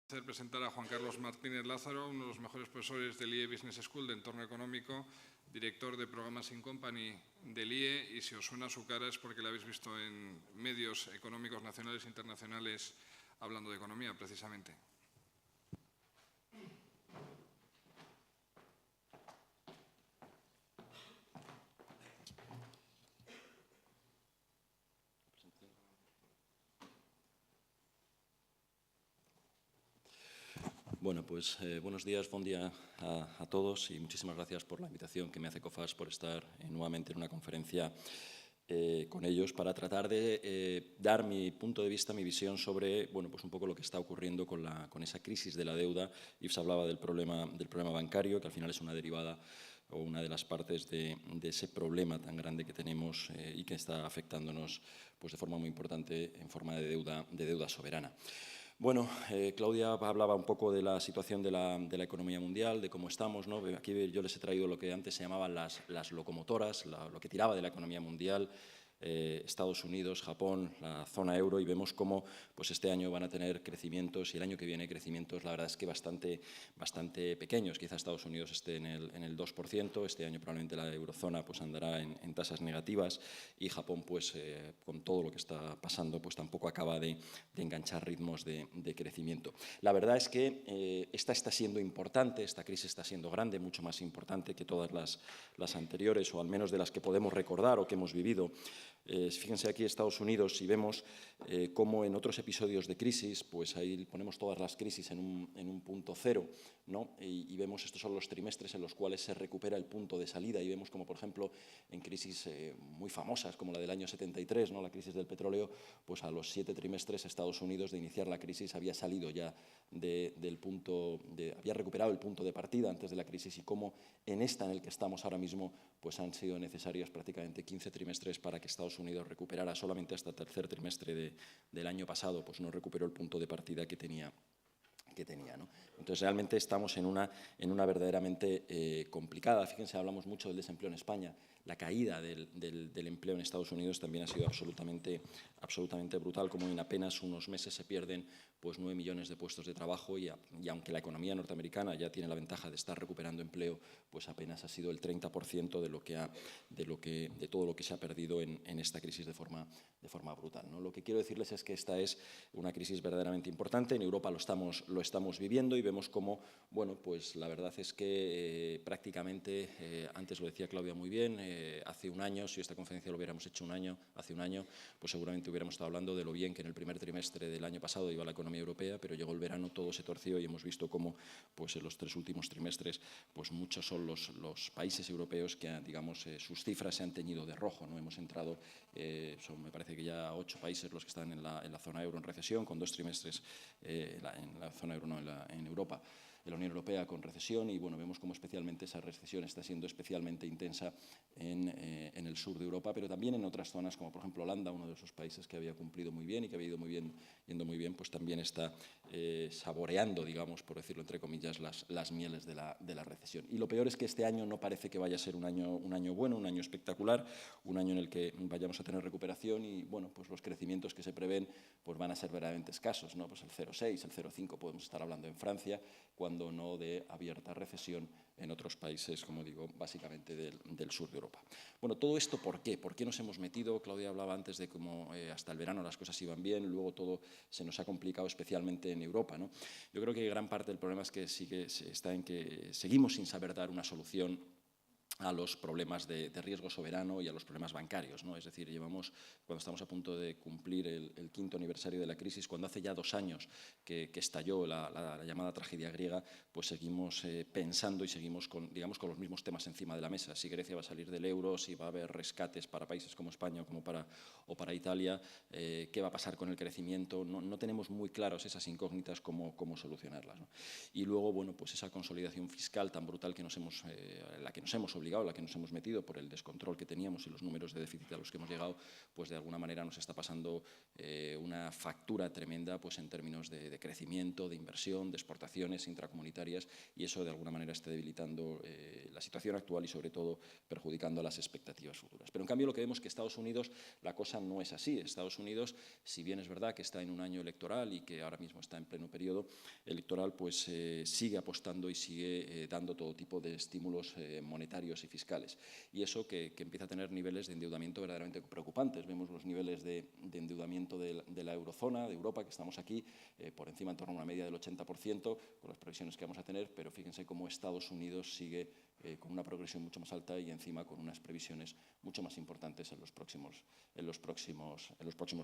Presentar a Juan Carlos Martínez Lázaro, uno de los mejores profesores del IE Business School de entorno económico, director de programas in company del IE, y si os suena su cara es porque la habéis visto en medios económicos nacionales e internacionales hablando de economía, precisamente. Bueno, pues buenos días, buen día a todos y muchísimas gracias por la invitación que me hace COFAS por estar nuevamente en una conferencia con ellos para tratar de dar mi punto de vista, mi visión sobre pues un poco lo que está ocurriendo con esa crisis de la deuda. Yves hablaba del problema bancario, que al final es una derivada o una de las partes de ese problema tan grande que tenemos y que está afectándonos pues, de forma muy importante en forma de deuda soberana. Bueno, Claudia hablaba un poco de la situación de la economía mundial, de cómo estamos, ¿no? Aquí yo les he traído lo que antes se llamaban las locomotoras, lo que tiraba de la economía mundial, Estados Unidos, Japón, la zona euro, y vemos cómo pues este año van a tener crecimientos y el año que viene crecimientos, la verdad es que bastante pequeños. Quizá Estados Unidos esté en el 2%, este año probablemente la eurozona pues andará en tasas negativas y Japón pues con todo lo que está pasando pues tampoco acaba de enganchar ritmos de crecimiento. La verdad es que esta está siendo importante, esta crisis está siendo grande, mucho más importante que todas las anteriores, o al menos de las que podemos recordar o que hemos vivido. Fíjense aquí Estados Unidos y vemos cómo en otros episodios de crisis, pues ahí ponemos todas las crisis en un punto cero, ¿no? Y vemos estos son los trimestres en los cuales se recupera el punto de salida y vemos como, por ejemplo, en crisis muy famosas como la del año 73, ¿no? La crisis del petróleo, pues a los 7 trimestres Estados Unidos de iniciar la crisis había salido ya había recuperado el punto de partida antes de la crisis, y cómo en esta en el que estamos ahora mismo pues han sido necesarios prácticamente 15 trimestres para que Estados Unidos recuperara. Solamente hasta el tercer trimestre del año pasado pues no recuperó el punto de partida que tenía, ¿no? Entonces, realmente estamos en una verdaderamente complicada. Fíjense, hablamos mucho del desempleo en España. La caída del empleo en Estados Unidos también ha sido absolutamente brutal, como en apenas unos meses se pierden pues 9 millones de puestos de trabajo y aunque la economía norteamericana ya tiene la ventaja de estar recuperando empleo, pues apenas ha sido el 30% de todo lo que se ha perdido en esta crisis de forma brutal, ¿no? Lo que quiero decirles es que esta es una crisis verdaderamente importante. En Europa lo estamos viviendo y vemos cómo, pues la verdad es que prácticamente, antes lo decía Claudia muy bien, hace un año, si esta conferencia lo hubiéramos hecho hace un año, pues seguramente hubiéramos estado hablando de lo bien que en el primer trimestre del año pasado iba la economía europea, pero llegó el verano, todo se torció y hemos visto cómo pues en los 3 últimos trimestres pues muchos son los países europeos que, digamos, sus cifras se han teñido de rojo, ¿no? Hemos entrado, me parece que ya 8 países los que están en la zona euro en recesión, con 2 trimestres en la zona euro, no, en Europa, en la Unión Europea con recesión, y vemos cómo especialmente esa recesión está siendo especialmente intensa en el sur de Europa, pero también en otras zonas, como por ejemplo Holanda, uno de esos países que había cumplido muy bien y que había ido yendo muy bien, pues también está saboreando, digamos, por decirlo entre comillas, las mieles de la recesión. Y lo peor es que este año no parece que vaya a ser un año bueno, un año espectacular, un año en el que vayamos a tener recuperación y, pues los crecimientos que se prevén pues van a ser verdaderamente escasos, ¿no? Pues el 0,6, el 0,5 podemos estar hablando en Francia, cuando no de abierta recesión en otros países, como digo, básicamente del sur de Europa. Bueno, todo esto, ¿por qué? ¿Por qué nos hemos metido? Claudia hablaba antes de cómo hasta el verano las cosas iban bien, luego todo se nos ha complicado, especialmente en Europa, ¿no? Yo creo que gran parte del problema es que está en que seguimos sin saber dar una solución a los problemas de riesgo soberano y a los problemas bancarios, ¿no? Es decir, cuando estamos a punto de cumplir el 5º aniversario de la crisis, cuando hace ya 2 años que estalló la llamada tragedia griega, pues seguimos pensando y seguimos con los mismos temas encima de la mesa. Si Grecia va a salir del euro, si va a haber rescates para países como España o para Italia, qué va a pasar con el crecimiento. No tenemos muy claros esas incógnitas, cómo solucionarlas, ¿no? Y luego, pues esa consolidación fiscal tan brutal la que nos hemos obligado obligado, a la que nos hemos metido por el descontrol que teníamos y los números de déficit a los que hemos llegado, pues de alguna manera nos está pasando una factura tremenda pues en términos de crecimiento, de inversión, de exportaciones intracomunitarias, y eso de alguna manera está debilitando la situación actual y sobre todo perjudicando las expectativas futuras. Pero en cambio lo que vemos es que Estados Unidos la cosa no es así. Estados Unidos, si bien es verdad que está en un año electoral y que ahora mismo está en pleno periodo electoral, pues sigue apostando y sigue dando todo tipo de estímulos monetarios y fiscales. Y eso que empieza a tener niveles de endeudamiento verdaderamente preocupantes. Vemos los niveles de endeudamiento de la eurozona, de Europa, que estamos aquí, por encima en torno a una media del 80%, con las previsiones que vamos a tener, pero fíjense cómo Estados Unidos sigue con una progresión mucho más alta y encima con unas previsiones mucho más importantes en los próximos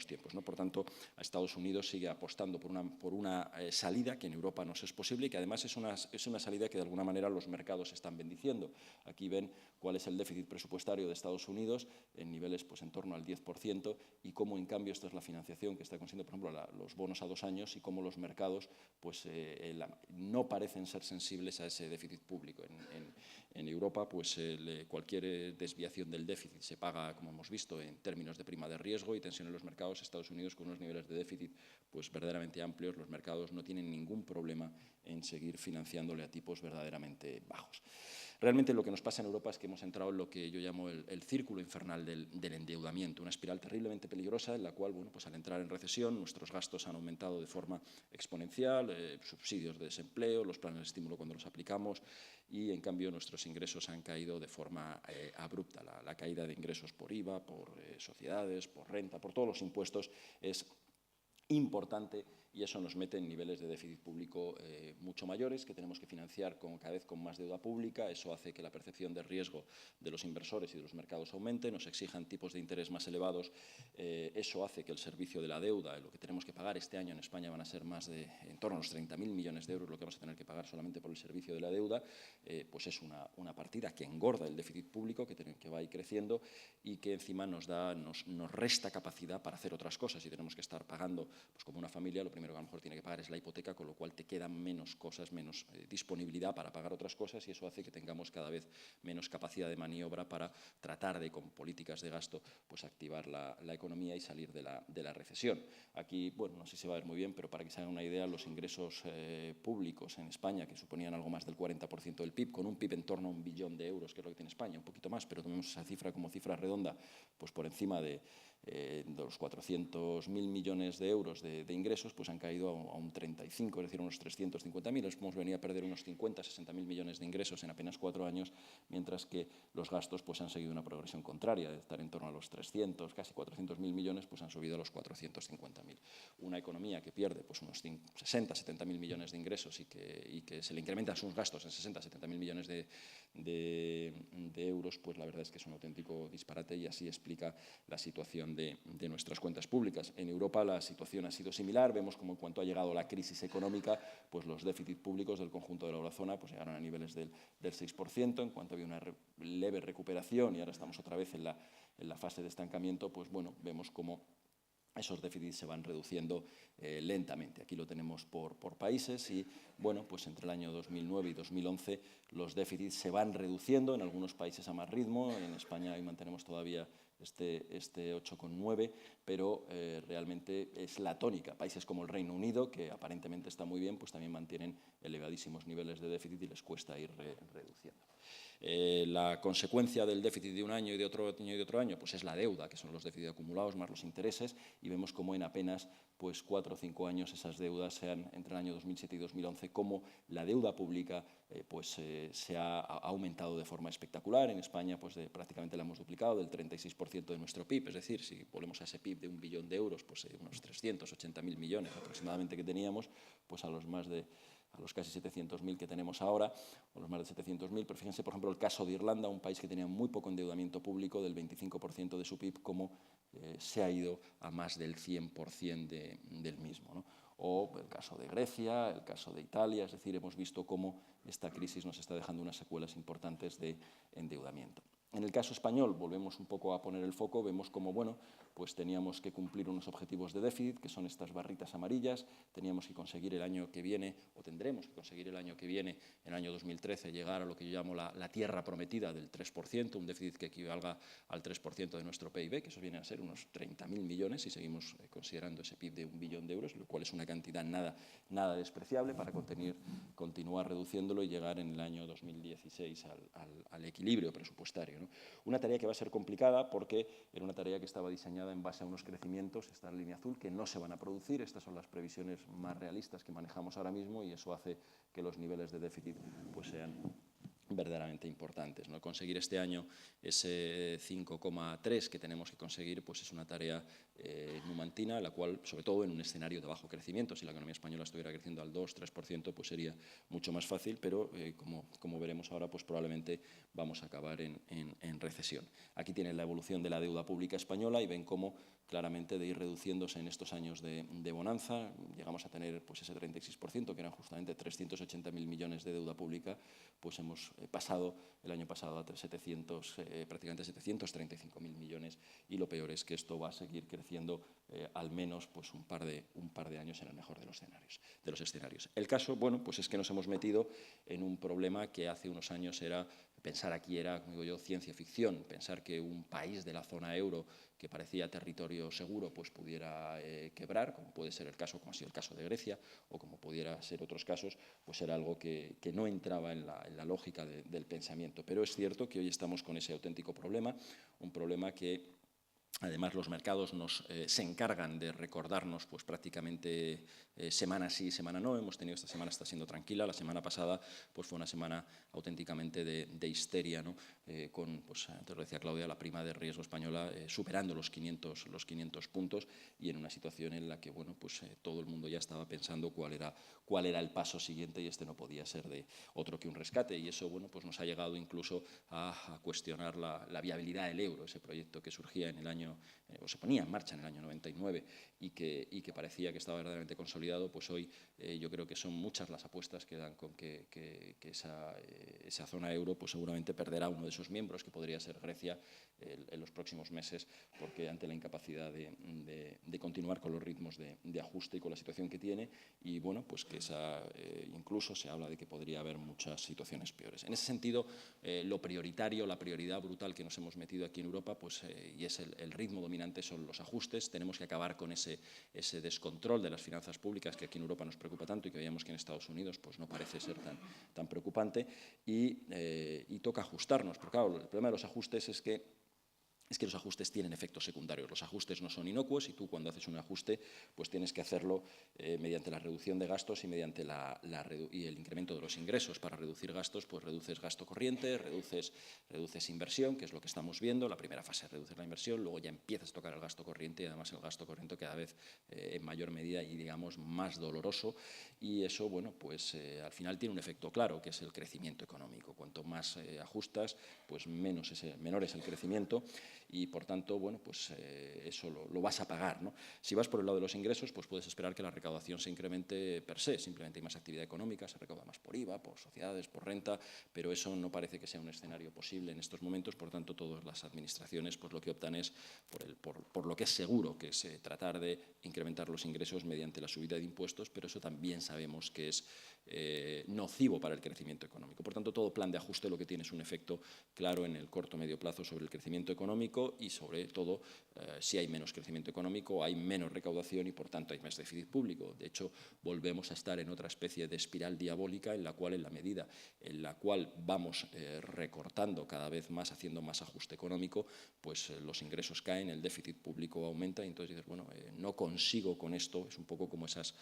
tiempos, ¿no? Por tanto, a Estados Unidos sigue apostando por una salida que en Europa no es posible y que además es una salida que de alguna manera los mercados están bendiciendo. Aquí ven cuál es el déficit presupuestario de Estados Unidos en niveles pues en torno al 10% y cómo en cambio esta es la financiación que está consiguiendo, por ejemplo, los bonos a 2 años y cómo los mercados pues no parecen ser sensibles a ese déficit público. En Europa, pues cualquier desviación del déficit se paga, como hemos visto, en términos de prima de riesgo y tensión en los mercados. Estados Unidos, con unos niveles de déficit pues verdaderamente amplios, los mercados no tienen ningún problema en seguir financiándole a tipos verdaderamente bajos. Realmente lo que nos pasa en Europa es que hemos entrado en lo que yo llamo el círculo infernal del endeudamiento, una espiral terriblemente peligrosa en la cual, bueno, pues al entrar en recesión, nuestros gastos han aumentado de forma exponencial, subsidios de desempleo, los planes de estímulo cuando los aplicamos, y en cambio nuestros ingresos han caído de forma abrupta. La caída de ingresos por IVA, por sociedades, por renta, por todos los impuestos es importante, y eso nos mete en niveles de déficit público mucho mayores, que tenemos que financiar cada vez con más deuda pública. Eso hace que la percepción de riesgo de los inversores y de los mercados aumente, nos exijan tipos de interés más elevados. Eso hace que el servicio de la deuda, lo que tenemos que pagar este año en España van a ser más de en torno a los 30.000 millones de euros lo que vamos a tener que pagar solamente por el servicio de la deuda, pues es una partida que engorda el déficit público, que va a ir creciendo y que encima nos resta capacidad para hacer otras cosas. Y tenemos que estar pagando, pues como una familia, lo primero que a lo mejor tiene que pagar es la hipoteca, con lo cual te quedan menos cosas, menos disponibilidad para pagar otras cosas, y eso hace que tengamos cada vez menos capacidad de maniobra para tratar de, con políticas de gasto, pues activar la economía y salir de la recesión. Aquí, bueno, no sé si se va a ver muy bien, pero para que se hagan una idea, los ingresos públicos en España, que suponían algo más del 40% del PIB, con un PIB en torno a 1 billón de euros, que es lo que tiene España, un poquito más, pero tenemos esa cifra como cifra redonda, pues por encima de los 400.000 millones de euros de ingresos, pues han caído a un 35, es decir, unos 350.000. Hemos venido a perder unos 50-60.000 millones de ingresos en apenas 4 años, mientras que los gastos pues han seguido una progresión contraria, de estar en torno a los 300, casi 400.000 millones, pues han subido a los 450.000. Una economía que pierde pues unos 60-70.000 millones de ingresos y que se le incrementan sus gastos en 60-70.000 millones de euros, pues la verdad es que es un auténtico disparate, y así explica la situación de nuestras cuentas públicas. En Europa la situación ha sido similar. Vemos como en cuanto ha llegado la crisis económica, pues los déficits públicos del conjunto de la eurozona pues llegaron a niveles del 6%. En cuanto había una leve recuperación y ahora estamos otra vez en la fase de estancamiento, pues bueno, vemos cómo esos déficits se van reduciendo lentamente. Aquí lo tenemos por países y, bueno, pues entre el año 2009 y 2011 los déficits se van reduciendo, en algunos países a más ritmo. En España ahí mantenemos todavía este 8,9, pero realmente es la tónica. Países como el Reino Unido, que aparentemente está muy bien, pues también mantienen elevadísimos niveles de déficit y les cuesta ir reduciendo. La consecuencia del déficit de un año y de otro año y de otro año pues es la deuda, que son los déficits acumulados más los intereses, y vemos como en apenas pues 4 o 5 años esas deudas entre el año 2007 y 2011, como la deuda pública se ha aumentado de forma espectacular. En España pues prácticamente la hemos duplicado, del 36% de nuestro PIB, es decir, si volvemos a ese PIB de 1 billón de euros, pues unos 380.000 millones aproximadamente que teníamos, pues a los casi 700.000 que tenemos ahora, o los más de 700.000, pero fíjense, por ejemplo, el caso de Irlanda, un país que tenía muy poco endeudamiento público, del 25% de su PIB, como se ha ido a más del 100% del mismo, ¿no? O el caso de Grecia, el caso de Italia, es decir, hemos visto cómo esta crisis nos está dejando unas secuelas importantes de endeudamiento. En el caso español, volvemos un poco a poner el foco, vemos como, bueno, pues teníamos que cumplir unos objetivos de déficit, que son estas barritas amarillas, teníamos que conseguir el año que viene, o tendremos que conseguir el año que viene, en el año 2013, llegar a lo que yo llamo la tierra prometida del 3%, un déficit que equivalga al 3% de nuestro PIB, que eso viene a ser unos 30.000 millones, si seguimos considerando ese PIB de 1 billón de euros, lo cual es una cantidad nada despreciable para continuar reduciéndolo y llegar en el año 2016 al equilibrio presupuestario, ¿no? Una tarea que va a ser complicada porque era una tarea que estaba diseñada en base a unos crecimientos, esta es la línea azul, que no se van a producir. Estas son las previsiones más realistas que manejamos ahora mismo y eso hace que los niveles de déficit pues, sean verdaderamente importantes, ¿no? Conseguir este año ese 5,3 que tenemos que conseguir pues es una tarea numantina, la cual, sobre todo en un escenario de bajo crecimiento, si la economía española estuviera creciendo al 2-3%, pues sería mucho más fácil, pero como veremos ahora, pues probablemente vamos a acabar en recesión. Aquí tienen la evolución de la deuda pública española y ven cómo claramente de ir reduciéndose en estos años de bonanza, llegamos a tener pues, ese 36%, que eran justamente 380.000 millones de deuda pública, pues hemos pasado el año pasado a prácticamente 735.000 millones y lo peor es que esto va a seguir creciendo al menos pues, un par de años en el mejor de los escenarios. El caso, bueno, pues es que nos hemos metido en un problema que hace unos años pensar aquí era, como digo yo, ciencia ficción, pensar que un país de la zona euro que parecía territorio seguro pues pudiera quebrar, como puede ser el caso, como ha sido el caso de Grecia, o como pudiera ser otros casos, pues era algo que no entraba en la lógica del pensamiento. Pero es cierto que hoy estamos con ese auténtico problema, un problema que además los mercados se encargan de recordarnos pues, prácticamente semana sí, semana no. Hemos tenido esta semana, está siendo tranquila. La semana pasada pues, fue una semana auténticamente de histeria, ¿no? Con, pues, antes lo decía Claudia, la prima de riesgo española superando los 500 puntos y en una situación en la que bueno, pues, todo el mundo ya estaba pensando cuál era el paso siguiente y este no podía ser de otro que un rescate. Y eso bueno, pues, nos ha llegado incluso a cuestionar la viabilidad del euro, ese proyecto que surgía en el año, o se ponía en marcha en el año 99 y que parecía que estaba verdaderamente consolidado, pues hoy yo creo que son muchas las apuestas que dan con que esa zona euro pues seguramente perderá uno de sus miembros, que podría ser Grecia, en los próximos meses, porque ante la incapacidad de continuar con los ritmos de ajuste y con la situación que tiene, y bueno, pues que incluso se habla de que podría haber muchas situaciones peores. En ese sentido, lo prioritario, la prioridad brutal que nos hemos metido aquí en Europa, pues, y es el ritmo dominante, son los ajustes. Tenemos que acabar con ese descontrol de las finanzas públicas que aquí en Europa nos preocupa tanto y que veíamos que en Estados Unidos pues, no parece ser tan preocupante, y toca ajustarnos. Pero claro, el problema de los ajustes es que los ajustes tienen efectos secundarios. Los ajustes no son inocuos y tú cuando haces un ajuste pues tienes que hacerlo mediante la reducción de gastos y mediante el incremento de los ingresos. Para reducir gastos pues reduces gasto corriente, reduces inversión, que es lo que estamos viendo. La primera fase es reducir la inversión, luego ya empiezas a tocar el gasto corriente y además el gasto corriente cada vez en mayor medida y digamos más doloroso, y eso bueno, pues, al final tiene un efecto claro, que es el crecimiento económico. Cuanto más ajustas, pues menor es el crecimiento y por tanto, bueno, pues eso lo vas a pagar, ¿no? Si vas por el lado de los ingresos, pues puedes esperar que la recaudación se incremente per se, simplemente hay más actividad económica, se recauda más por IVA, por sociedades, por renta, pero eso no parece que sea un escenario posible en estos momentos. Por tanto, todas las administraciones pues lo que optan es por lo que es seguro, que es tratar de incrementar los ingresos mediante la subida de impuestos, pero eso también sabemos que es nocivo para el crecimiento económico. Por tanto, todo plan de ajuste lo que tiene es un efecto claro en el corto o medio plazo sobre el crecimiento económico y sobre todo si hay menos crecimiento económico hay menos recaudación y por tanto hay más déficit público. De hecho, volvemos a estar en otra especie de espiral diabólica en la cual, en la medida en la cual vamos recortando cada vez más, haciendo más ajuste económico, pues los ingresos caen, el déficit público aumenta y entonces dices, bueno, no consigo con esto. Es un poco como esas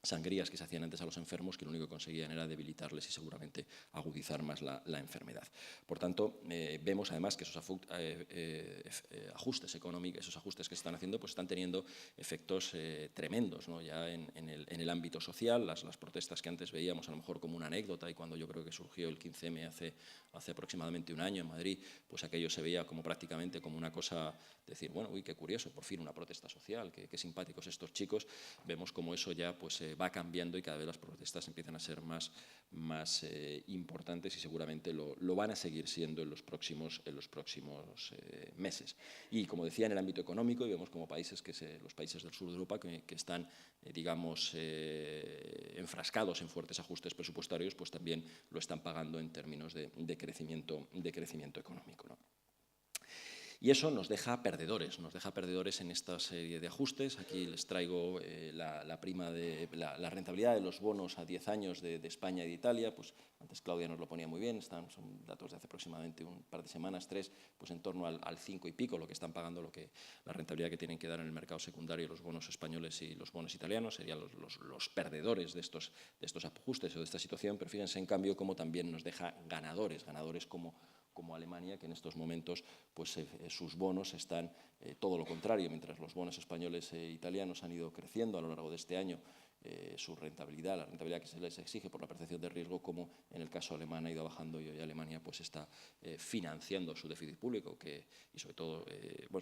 sangrías que se hacían antes a los enfermos, que lo único que conseguían era debilitarles y seguramente agudizar más la enfermedad. Por tanto, vemos además que esos ajustes económicos, esos ajustes que se están haciendo, pues están teniendo efectos tremendos, ¿no? Ya en el ámbito social, las protestas que antes veíamos a lo mejor como una anécdota, y cuando yo creo que surgió el 15M hace aproximadamente un año en Madrid, pues aquello se veía como prácticamente como una cosa, decir, bueno, uy, qué curioso, por fin una protesta social, qué simpáticos estos chicos. Vemos como eso ya pues va cambiando y cada vez las protestas empiezan a ser más importantes y seguramente lo van a seguir siendo en los próximos meses. Y como decía, en el ámbito económico, y vemos como países los países del sur de Europa que están, digamos, enfrascados en fuertes ajustes presupuestarios, pues también lo están pagando en términos de crecimiento económico, ¿no? Y eso nos deja perdedores en esta serie de ajustes. Aquí les traigo la rentabilidad de los bonos a 10 años de España y de Italia. Pues antes Claudia nos lo ponía muy bien, son datos de hace aproximadamente un par de semanas, 3, pues en torno al 5 y pico, lo que están pagando, la rentabilidad que tienen que dar en el mercado secundario los bonos españoles y los bonos italianos, serían los perdedores de estos ajustes o de esta situación, pero fíjense en cambio cómo también nos deja ganadores como Alemania, que en estos momentos pues, sus bonos están todo lo contrario, mientras los bonos españoles e italianos han ido creciendo a lo largo de este año su rentabilidad, la rentabilidad que se les exige por la percepción de riesgo, como en el caso alemán ha ido bajando y hoy Alemania pues, está financiando su déficit público y sobre todo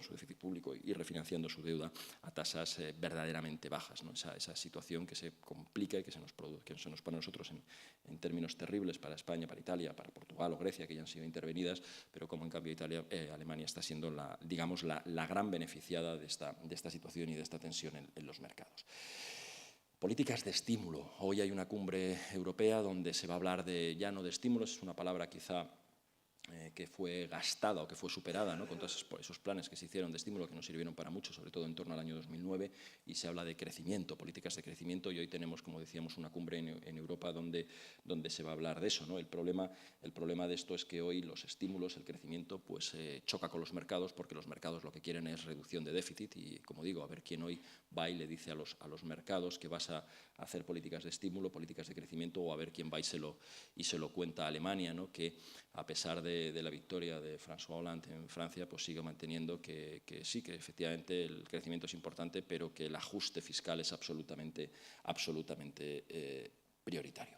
su déficit público y refinanciando su deuda a tasas verdaderamente bajas, ¿no? Esa situación que se complica y que se nos pone a nosotros en términos terribles para España, para Italia, para Portugal o Grecia, que ya han sido intervenidas, pero como en cambio Alemania está siendo la gran beneficiada de esta situación y de esta tensión en los mercados. Políticas de estímulo. Hoy hay una cumbre europea donde se va a hablar ya no de estímulos, es una palabra quizá que fue gastada o que fue superada, ¿no? Con todos esos planes que se hicieron de estímulo que nos sirvieron para mucho, sobre todo en torno al año 2009, y se habla de crecimiento, políticas de crecimiento, y hoy tenemos, como decíamos, una cumbre en Europa donde se va a hablar de eso, ¿no? El problema de esto es que hoy los estímulos, el crecimiento, pues choca con los mercados, porque los mercados lo que quieren es reducción de déficit y, como digo, a ver quién hoy va y le dice a los mercados que vas a hacer políticas de estímulo, políticas de crecimiento, o a ver quién va y se lo cuenta a Alemania, ¿no? Que a pesar de la victoria de François Hollande en Francia, pues sigue manteniendo que sí, que efectivamente el crecimiento es importante, pero que el ajuste fiscal es absolutamente prioritario.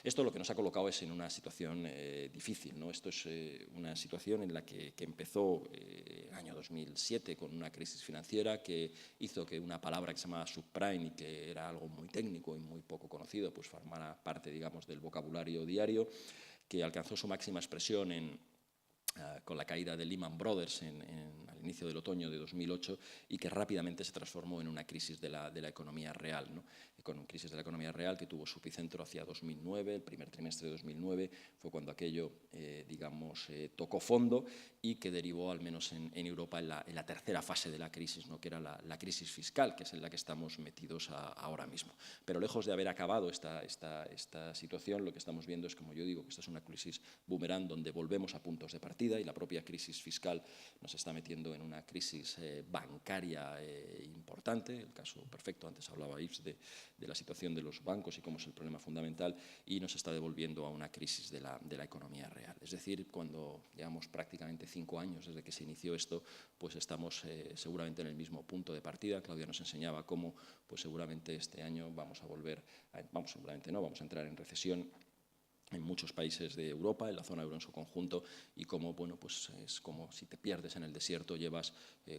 Esto lo que nos ha colocado es en una situación difícil, ¿no? Esto es una situación en la que empezó en el año 2007 con una crisis financiera que hizo que una palabra que se llamaba subprime y que era algo muy técnico y muy poco conocido, pues formara parte, digamos, del vocabulario diario, que alcanzó su máxima expresión con la caída de Lehman Brothers al inicio del otoño de 2008 y que rápidamente se transformó en una crisis de la economía real, ¿no? Con una crisis de la economía real que tuvo su epicentro hacia 2009, el primer trimestre de 2009 fue cuando aquello, tocó fondo y que derivó, al menos en Europa, en la tercera fase de la crisis, ¿no? Que era la crisis fiscal, que es en la que estamos metidos ahora mismo. Pero lejos de haber acabado esta situación, lo que estamos viendo es, como yo digo, que esta es una crisis boomerang donde volvemos a puntos de partida y la propia crisis fiscal nos está metiendo en una crisis bancaria importante. El caso perfecto, antes hablaba Yves de la situación de los bancos y cómo es el problema fundamental, y nos está devolviendo a una crisis de la economía real. Es decir, cuando llevamos prácticamente 5 años desde que se inició esto, pues estamos seguramente en el mismo punto de partida. Claudia nos enseñaba cómo pues seguramente este año vamos a entrar en recesión en muchos países de Europa, en la zona euro en su conjunto, y como, bueno, pues es como si te pierdes en el desierto, llevas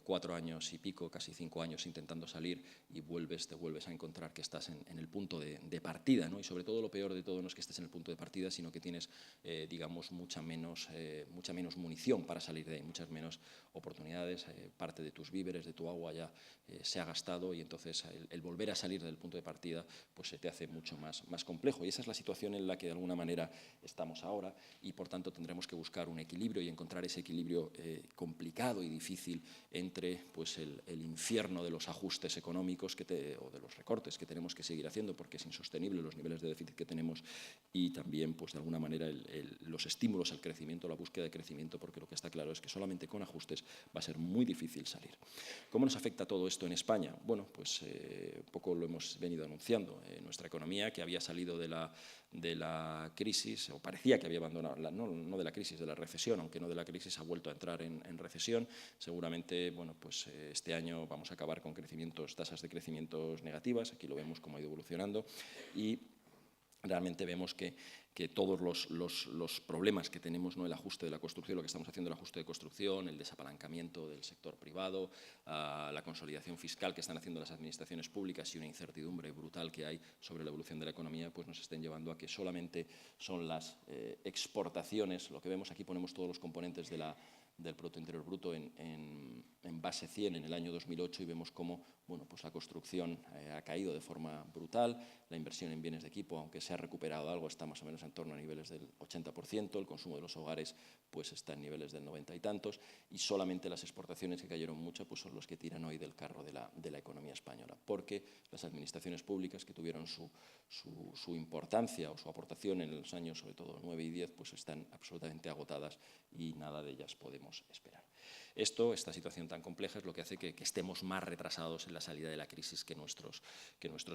4 años y pico, casi 5 años intentando salir y te vuelves a encontrar que estás en el punto de partida, ¿no? Y sobre todo lo peor de todo no es que estés en el punto de partida, sino que tienes, digamos, mucha menos munición para salir de ahí, muchas menos oportunidades, parte de tus víveres, de tu agua ya se ha gastado, y entonces el volver a salir del punto de partida pues se te hace mucho más complejo, y esa es la situación en la que de alguna manera estamos ahora, y por tanto tendremos que buscar un equilibrio y encontrar ese equilibrio complicado y difícil entre pues, el infierno de los ajustes económicos o de los recortes que tenemos que seguir haciendo porque es insostenible los niveles de déficit que tenemos, y también pues, de alguna manera los estímulos al crecimiento, la búsqueda de crecimiento, porque lo que está claro es que solamente con ajustes va a ser muy difícil salir. ¿Cómo nos afecta todo esto en España? Bueno, pues un poco lo hemos venido anunciando. Nuestra economía, que había salido de la crisis, o parecía que había abandonado, no de la crisis, de la recesión, aunque no de la crisis, ha vuelto a entrar en recesión. Seguramente, bueno, pues este año vamos a acabar con tasas de crecimientos negativas, aquí lo vemos cómo ha ido evolucionando, y realmente vemos que todos los problemas que tenemos, ¿no? El ajuste de la construcción, lo que estamos haciendo, el ajuste de construcción, el desapalancamiento del sector privado, la consolidación fiscal que están haciendo las administraciones públicas y una incertidumbre brutal que hay sobre la evolución de la economía, pues nos estén llevando a que solamente son las exportaciones, lo que vemos aquí, ponemos todos los componentes del Producto Interior Bruto en base 100 en el año 2008 y vemos cómo pues la construcción ha caído de forma brutal, la inversión en bienes de equipo, aunque se ha recuperado algo, está más o menos en torno a niveles del 80%, el consumo de los hogares pues está en niveles del 90 y tantos y solamente las exportaciones, que cayeron mucho, pues son los que tiran hoy del carro de la economía española, porque las administraciones públicas que tuvieron su importancia o su aportación en los años sobre todo 9 y 10 pues están absolutamente agotadas y nada de ellas podemos esperar. Esta situación tan compleja es lo que hace que estemos más retrasados en la salida de la crisis que nuestros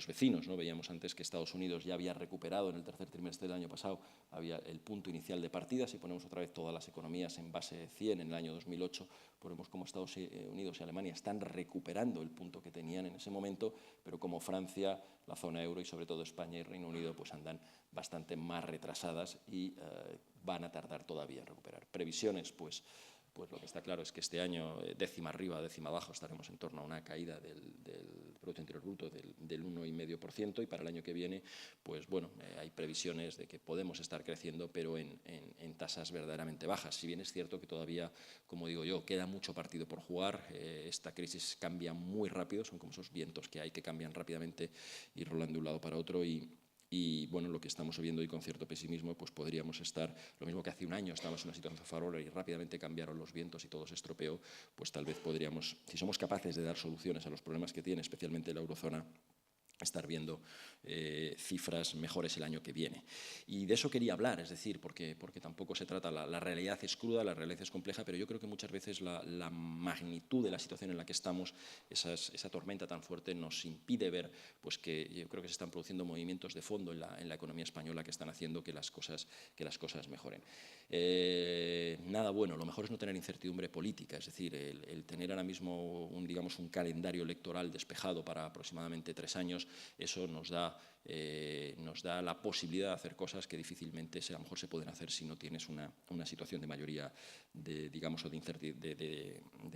vecinos, ¿no? Veíamos antes que Estados Unidos ya había recuperado en el tercer trimestre del año pasado, había el punto inicial de partida. Si ponemos otra vez todas las economías en base 100 en el año 2008, ponemos cómo Estados Unidos y Alemania están recuperando el punto que tenían en ese momento, pero como Francia, la zona euro y sobre todo España y Reino Unido pues andan bastante más retrasadas y van a tardar todavía en recuperar. Previsiones, pues lo que está claro es que este año, décima arriba, décima abajo, estaremos en torno a una caída del Producto Interior Bruto del 1,5% y para el año que viene, pues bueno, hay previsiones de que podemos estar creciendo, pero en tasas verdaderamente bajas. Si bien es cierto que todavía, como digo yo, queda mucho partido por jugar, esta crisis cambia muy rápido, son como esos vientos que hay que cambian rápidamente y rolan de un lado para otro y bueno, lo que estamos viendo hoy con cierto pesimismo, pues podríamos estar, lo mismo que hace un año estábamos en una situación favorable y rápidamente cambiaron los vientos y todo se estropeó, pues tal vez podríamos, si somos capaces de dar soluciones a los problemas que tiene, especialmente la eurozona, estar viendo cifras mejores el año que viene. Y de eso quería hablar, es decir, porque tampoco se trata, la realidad es cruda, la realidad es compleja, pero yo creo que muchas veces la magnitud de la situación en la que estamos, esa tormenta tan fuerte, nos impide ver pues, que yo creo que se están produciendo movimientos de fondo en la economía española que están haciendo que las cosas mejoren. Nada bueno, lo mejor es no tener incertidumbre política, es decir, el tener ahora mismo un calendario electoral despejado para aproximadamente 3 años, eso nos da la posibilidad de hacer cosas que difícilmente a lo mejor se pueden hacer si no tienes una situación de mayoría de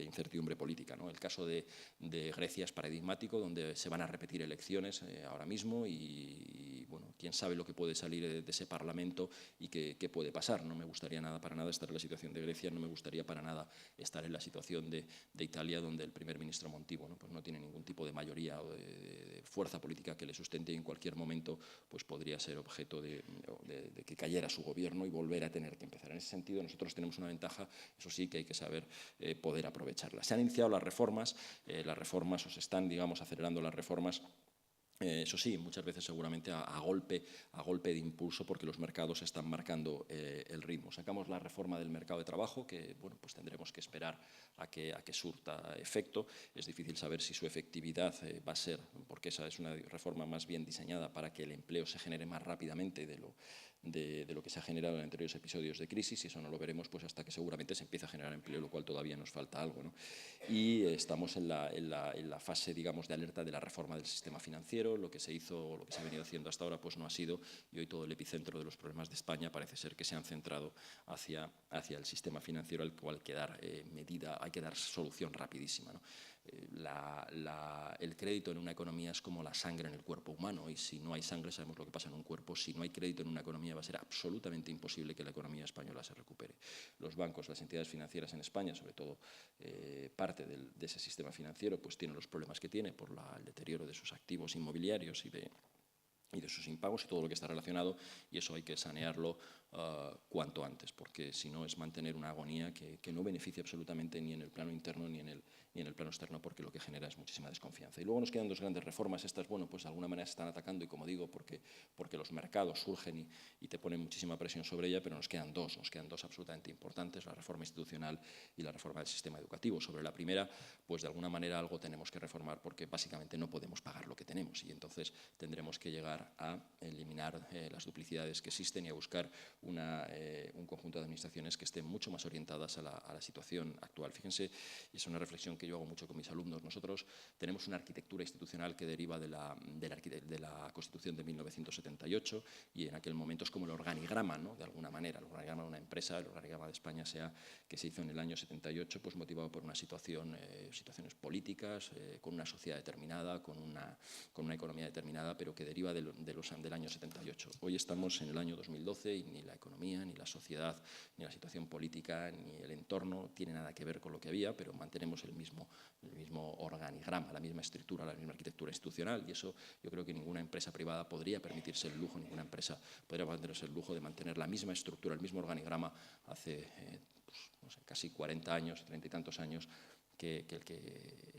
incertidumbre política, ¿no? El caso de Grecia es paradigmático, donde se van a repetir elecciones ahora mismo y bueno, quién sabe lo que puede salir de ese Parlamento y qué puede pasar. No me gustaría para nada estar en la situación de Grecia, no me gustaría para nada estar en la situación de Italia, donde el primer ministro Monti pues no tiene ningún tipo de mayoría o de fuerza política que le sustente y en cualquier momento pues podría ser objeto de que cayera su gobierno y volver a tener que empezar. En ese sentido, nosotros tenemos una ventaja, eso sí que hay que saber poder aprovecharla. Se han iniciado las reformas o se están, digamos, acelerando las reformas. Eso sí, muchas veces seguramente a golpe de impulso porque los mercados están marcando el ritmo. Sacamos la reforma del mercado de trabajo que bueno, pues tendremos que esperar a que surta efecto. Es difícil saber si su efectividad va a ser, porque esa es una reforma más bien diseñada para que el empleo se genere más rápidamente de lo que se ha generado en anteriores episodios de crisis y eso no lo veremos pues hasta que seguramente se empiece a generar empleo, lo cual todavía nos falta algo, ¿no? Y estamos en la fase, digamos, de alerta de la reforma del sistema financiero. Lo que se hizo, lo que se ha venido haciendo hasta ahora, pues no ha sido, y hoy todo el epicentro de los problemas de España parece ser que se han centrado hacia el sistema financiero, al cual hay que dar hay que dar solución rapidísima, ¿no? El crédito en una economía es como la sangre en el cuerpo humano y si no hay sangre sabemos lo que pasa en un cuerpo. Si no hay crédito en una economía va a ser absolutamente imposible que la economía española se recupere. Los bancos, las entidades financieras en España, sobre todo parte de ese sistema financiero, pues tienen los problemas que tiene por el deterioro de sus activos inmobiliarios y de sus impagos y todo lo que está relacionado, y eso hay que sanearlo cuanto antes, porque si no es mantener una agonía que no beneficia absolutamente ni en el plano interno ni en el plano externo, porque lo que genera es muchísima desconfianza. Y luego nos quedan dos grandes reformas, estas, bueno, pues de alguna manera se están atacando, y como digo, porque los mercados surgen y te ponen muchísima presión sobre ella, pero nos quedan dos absolutamente importantes, la reforma institucional y la reforma del sistema educativo. Sobre la primera, pues de alguna manera algo tenemos que reformar, porque básicamente no podemos pagar lo que tenemos, y entonces tendremos que llegar empezar a eliminar las duplicidades que existen y a buscar un conjunto de administraciones que estén mucho más orientadas a la situación actual. Fíjense, y es una reflexión que yo hago mucho con mis alumnos, nosotros tenemos una arquitectura institucional que deriva de la Constitución de 1978 y en aquel momento es como el organigrama, ¿no? De alguna manera, el organigrama de una empresa, el organigrama de España que se hizo en el año 78, pues motivado por una situaciones políticas, con una sociedad determinada, con una economía determinada, pero que deriva del año 78. Hoy estamos en el año 2012 y ni la economía, ni la sociedad, ni la situación política, ni el entorno tiene nada que ver con lo que había, pero mantenemos el mismo organigrama, la misma estructura, la misma arquitectura institucional, y eso yo creo que ninguna empresa privada podría permitirse el lujo, ninguna empresa podría permitirse el lujo de mantener la misma estructura, el mismo organigrama hace no sé, casi 40 años, 30 y tantos años,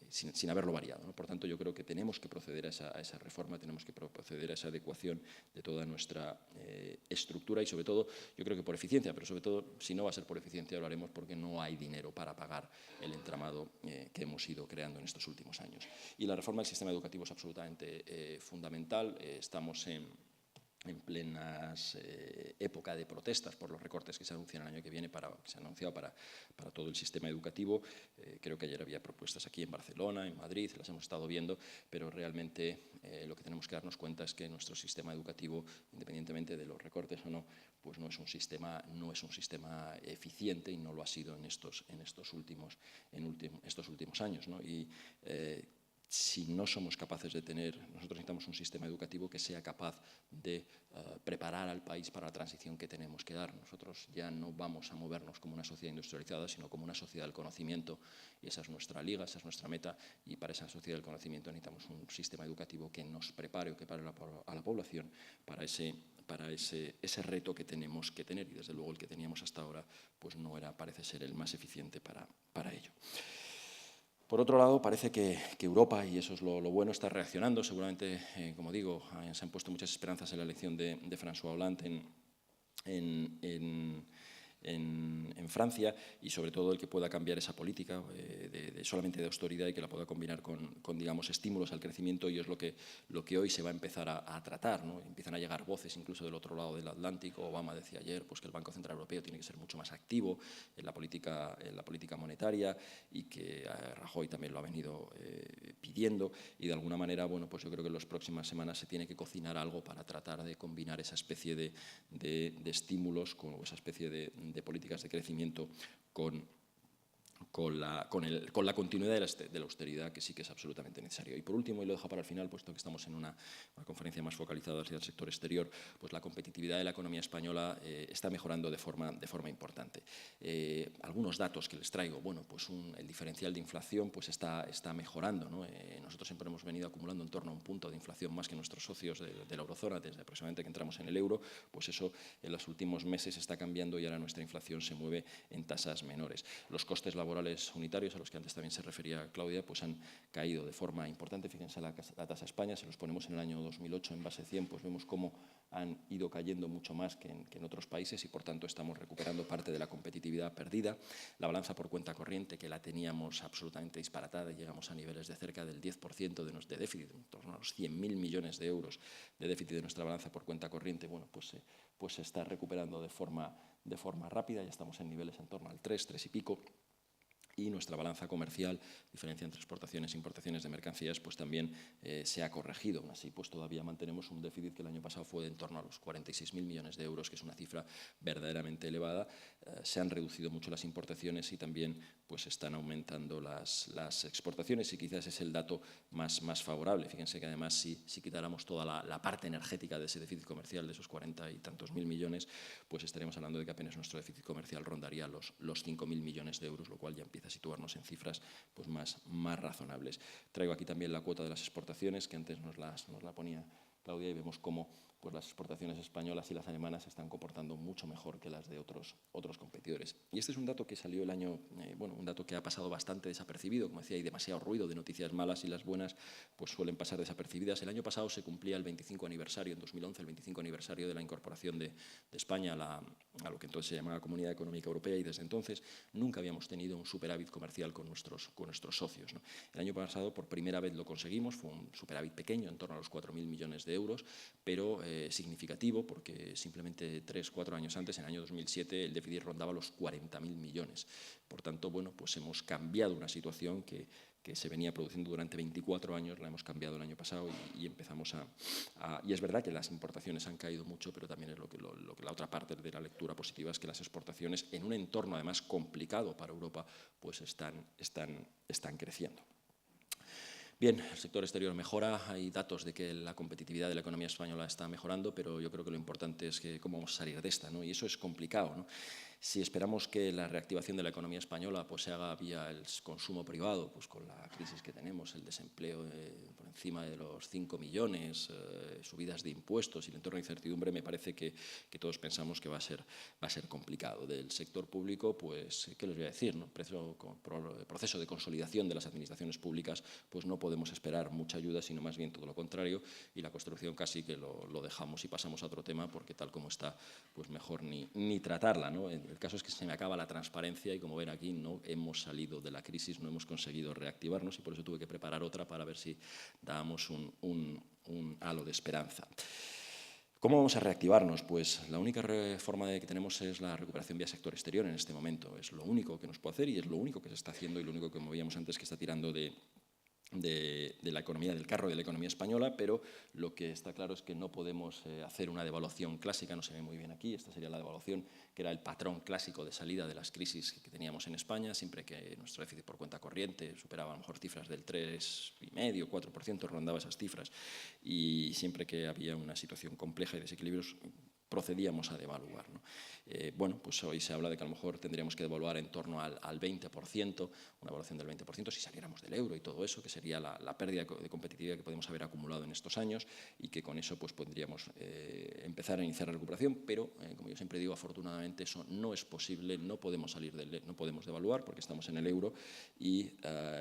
sin haberlo variado, ¿no? Por tanto, yo creo que tenemos que proceder a esa reforma, tenemos que proceder a esa adecuación de toda nuestra estructura y, sobre todo, yo creo que por eficiencia, pero sobre todo, si no va a ser por eficiencia, lo haremos porque no hay dinero para pagar el entramado que hemos ido creando en estos últimos años. Y la reforma del sistema educativo es absolutamente fundamental. Estamos en plena época de protestas por los recortes que se anuncian el año que viene, que se han anunciado para todo el sistema educativo. Creo que ayer había propuestas aquí en Barcelona, en Madrid, las hemos estado viendo, pero realmente lo que tenemos que darnos cuenta es que nuestro sistema educativo, independientemente de los recortes o no, pues no es un sistema eficiente y no lo ha sido en estos últimos años, ¿no? Y si no somos capaces de nosotros necesitamos un sistema educativo que sea capaz de preparar al país para la transición que tenemos que dar. Nosotros ya no vamos a movernos como una sociedad industrializada, sino como una sociedad del conocimiento, y esa es nuestra liga, esa es nuestra meta, y para esa sociedad del conocimiento necesitamos un sistema educativo que nos prepare o que prepare a la población para ese reto que tenemos que tener, y desde luego el que teníamos hasta ahora pues no parece ser el más eficiente para ello. Por otro lado, parece que Europa, y eso es lo bueno, está reaccionando. Seguramente, como digo, se han puesto muchas esperanzas en la elección de François Hollande en Francia, y sobre todo el que pueda cambiar esa política solamente de austeridad y que la pueda combinar con digamos, estímulos al crecimiento, y es lo que hoy se va a empezar a tratar, ¿no? Empiezan a llegar voces incluso del otro lado del Atlántico. Obama decía ayer pues, que el Banco Central Europeo tiene que ser mucho más activo en la política monetaria, y que Rajoy también lo ha venido pidiendo, y de alguna manera, bueno, pues yo creo que en las próximas semanas se tiene que cocinar algo para tratar de combinar esa especie de estímulos, con esa especie de políticas de crecimiento con la continuidad de la austeridad, que sí que es absolutamente necesario. Y por último, y lo dejo para el final, puesto que estamos en una conferencia más focalizada hacia el sector exterior, pues la competitividad de la economía española está mejorando de forma importante. Algunos datos que les traigo, bueno, pues el diferencial de inflación pues está mejorando, ¿no? Nosotros siempre hemos venido acumulando en torno a un punto de inflación más que nuestros socios de la eurozona desde aproximadamente que entramos en el euro. Pues eso en los últimos meses está cambiando, y ahora nuestra inflación se mueve en tasas menores. Los costes laborales unitarios, a los que antes también se refería Claudia, pues han caído de forma importante. Fíjense la tasa España, si los ponemos en el año 2008 en base 100, pues vemos cómo han ido cayendo mucho más que en otros países, y por tanto estamos recuperando parte de la competitividad perdida. La balanza por cuenta corriente, que la teníamos absolutamente disparatada, y llegamos a niveles de cerca del 10% de déficit, en torno a los 100.000 millones de euros de déficit de nuestra balanza por cuenta corriente. Bueno, pues se está recuperando de forma rápida, ya estamos en niveles en torno al 3 y pico. Y nuestra balanza comercial, diferencia entre exportaciones e importaciones de mercancías, pues también se ha corregido. Aún así, pues todavía mantenemos un déficit que el año pasado fue de en torno a los 46.000 millones de euros, que es una cifra verdaderamente elevada. Se han reducido mucho las importaciones, y también pues están aumentando las exportaciones, y quizás es el dato más favorable. Fíjense que además si quitáramos toda la parte energética de ese déficit comercial, de esos 40 y tantos mil millones, pues estaríamos hablando de que apenas nuestro déficit comercial rondaría los 5.000 millones de euros, lo cual ya empieza a situarnos en cifras pues más razonables. Traigo aquí también la cuota de las exportaciones, que antes nos la ponía Claudia, y vemos cómo pues las exportaciones españolas y las alemanas se están comportando mucho mejor que las de otros competidores. Y este es un dato que salió el año, un dato que ha pasado bastante desapercibido. Como decía, hay demasiado ruido de noticias malas y las buenas pues suelen pasar desapercibidas. El año pasado se cumplía el 25 aniversario, en 2011, el 25 aniversario de la incorporación de España a lo que entonces se llamaba Comunidad Económica Europea, y desde entonces nunca habíamos tenido un superávit comercial con nuestros socios, ¿no? El año pasado por primera vez lo conseguimos, fue un superávit pequeño, en torno a los 4.000 millones de euros, pero significativo, porque simplemente 3-4 años antes, en el año 2007, el déficit rondaba los 40.000 millones. Por tanto, bueno, pues hemos cambiado una situación que se venía produciendo durante 24 años, la hemos cambiado el año pasado y empezamos y es verdad que las importaciones han caído mucho, pero también es lo que la otra parte de la lectura positiva es que las exportaciones, en un entorno además complicado para Europa, pues están creciendo. Bien, el sector exterior mejora, hay datos de que la competitividad de la economía española está mejorando, pero yo creo que lo importante es que cómo vamos a salir de esta, ¿no? Y eso es complicado, ¿no? Si esperamos que la reactivación de la economía española pues, se haga vía el consumo privado, pues con la crisis que tenemos, el desempleo por encima de los 5 millones, subidas de impuestos y el entorno de incertidumbre, me parece que todos pensamos que va a ser complicado. Del sector público, pues, ¿qué les voy a decir, no? Proceso de consolidación de las administraciones públicas, pues no podemos esperar mucha ayuda, sino más bien todo lo contrario, y la construcción casi que lo dejamos y pasamos a otro tema, porque tal como está, pues mejor ni tratarla, ¿no? El caso es que se me acaba la transparencia y, como ven aquí, no hemos salido de la crisis, no hemos conseguido reactivarnos y por eso tuve que preparar otra para ver si dábamos un halo de esperanza. ¿Cómo vamos a reactivarnos? Pues la única forma que tenemos es la recuperación vía sector exterior en este momento. Es lo único que nos puede hacer y es lo único que se está haciendo y lo único que, como veíamos antes, que está tirando de la economía, del carro de la economía española, pero lo que está claro es que no podemos hacer una devaluación clásica, no se ve muy bien aquí, esta sería la devaluación que era el patrón clásico de salida de las crisis que teníamos en España, siempre que nuestro déficit por cuenta corriente superaba a lo mejor cifras del 3,5, 4%, rondaba esas cifras, y siempre que había una situación compleja y desequilibrios, procedíamos a devaluar, ¿no? Bueno, pues hoy se habla de que a lo mejor tendríamos que devaluar en torno al 20%, una evaluación del 20% si saliéramos del euro y todo eso, que sería la pérdida de competitividad que podemos haber acumulado en estos años y que con eso pues podríamos empezar a iniciar la recuperación, pero como yo siempre digo, afortunadamente eso no es posible, no podemos no podemos devaluar porque estamos en el euro y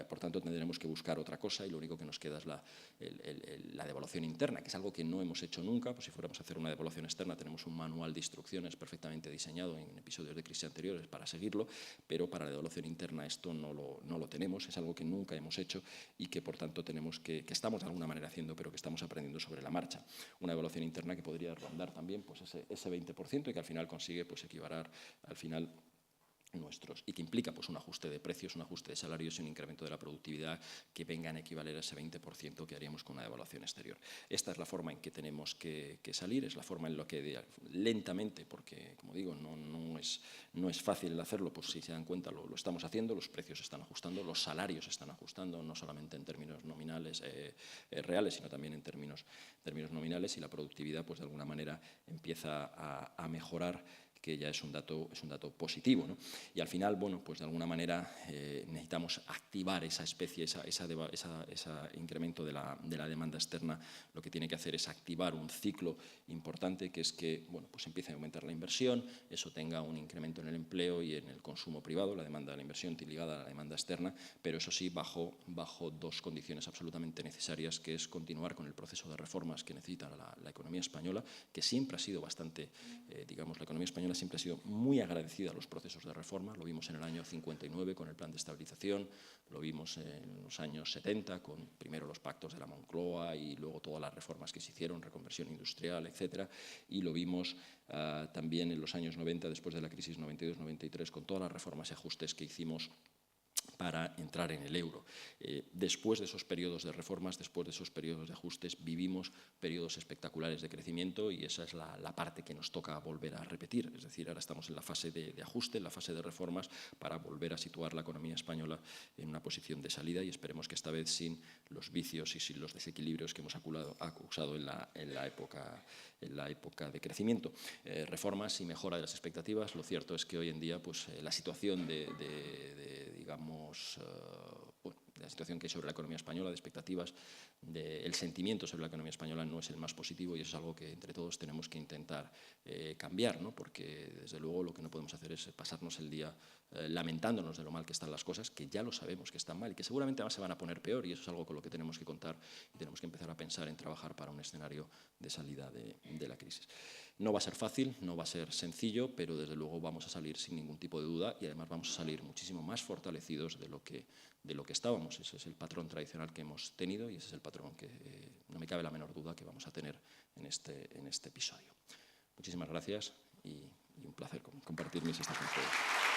por tanto tendremos que buscar otra cosa y lo único que nos queda es la devaluación interna, que es algo que no hemos hecho nunca. Pues si fuéramos a hacer una devaluación externa tenemos un manual de instrucciones perfectamente diseñado en episodios de crisis anteriores para seguirlo, pero para la devaluación interna esto no lo tenemos, es algo que nunca hemos hecho y que por tanto que estamos de alguna manera haciendo, pero que estamos aprendiendo sobre la marcha. Una devaluación interna que podría rondar también pues ese 20% y que al final consigue pues equivalar al final nuestros, y que implica pues un ajuste de precios, un ajuste de salarios y un incremento de la productividad que vengan a equivaler a ese 20% que haríamos con una devaluación exterior. Esta es la forma en que tenemos que salir, es la forma en la que lentamente, porque como digo, no es fácil el hacerlo, pues si se dan cuenta lo estamos haciendo, los precios se están ajustando, los salarios se están ajustando, no solamente en términos nominales reales, sino también en términos nominales, y la productividad pues de alguna manera empieza a mejorar, que ya es un dato positivo, ¿no? Y al final, bueno, pues de alguna manera necesitamos activar esa especie, ese incremento de la demanda externa. Lo que tiene que hacer es activar un ciclo importante, que es que, bueno, pues empiece a aumentar la inversión, eso tenga un incremento en el empleo y en el consumo privado, la demanda de la inversión ligada a la demanda externa, pero eso sí, bajo dos condiciones absolutamente necesarias, que es continuar con el proceso de reformas que necesita la economía española, que siempre ha sido bastante, digamos, la economía española siempre ha sido muy agradecida a los procesos de reforma. Lo vimos en el año 59 con el plan de estabilización, lo vimos en los años 70 con primero los pactos de la Moncloa y luego todas las reformas que se hicieron, reconversión industrial, etcétera, y lo vimos también en los años 90, después de la crisis 92-93, con todas las reformas y ajustes que hicimos para entrar en el euro. Después de esos periodos de reformas, después de esos periodos de ajustes, vivimos periodos espectaculares de crecimiento y esa es la parte que nos toca volver a repetir. Es decir, ahora estamos en la fase de ajuste, en la fase de reformas, para volver a situar la economía española en una posición de salida y esperemos que esta vez sin los vicios y sin los desequilibrios que hemos acusado en la época de crecimiento. Reformas y mejora de las expectativas. Lo cierto es que hoy en día pues, la situación digamos, la situación que hay sobre la economía española, de expectativas, el sentimiento sobre la economía española no es el más positivo y eso es algo que entre todos tenemos que intentar cambiar, ¿no? Porque desde luego lo que no podemos hacer es pasarnos el día lamentándonos de lo mal que están las cosas, que ya lo sabemos que están mal y que seguramente además se van a poner peor, y eso es algo con lo que tenemos que contar y tenemos que empezar a pensar en trabajar para un escenario de salida de la crisis. No va a ser fácil, no va a ser sencillo, pero desde luego vamos a salir sin ningún tipo de duda y además vamos a salir muchísimo más fortalecidos de lo que estábamos. Ese es el patrón tradicional que hemos tenido y ese es el patrón que no me cabe la menor duda que vamos a tener en este episodio. Muchísimas gracias y un placer compartir mis estas con ustedes.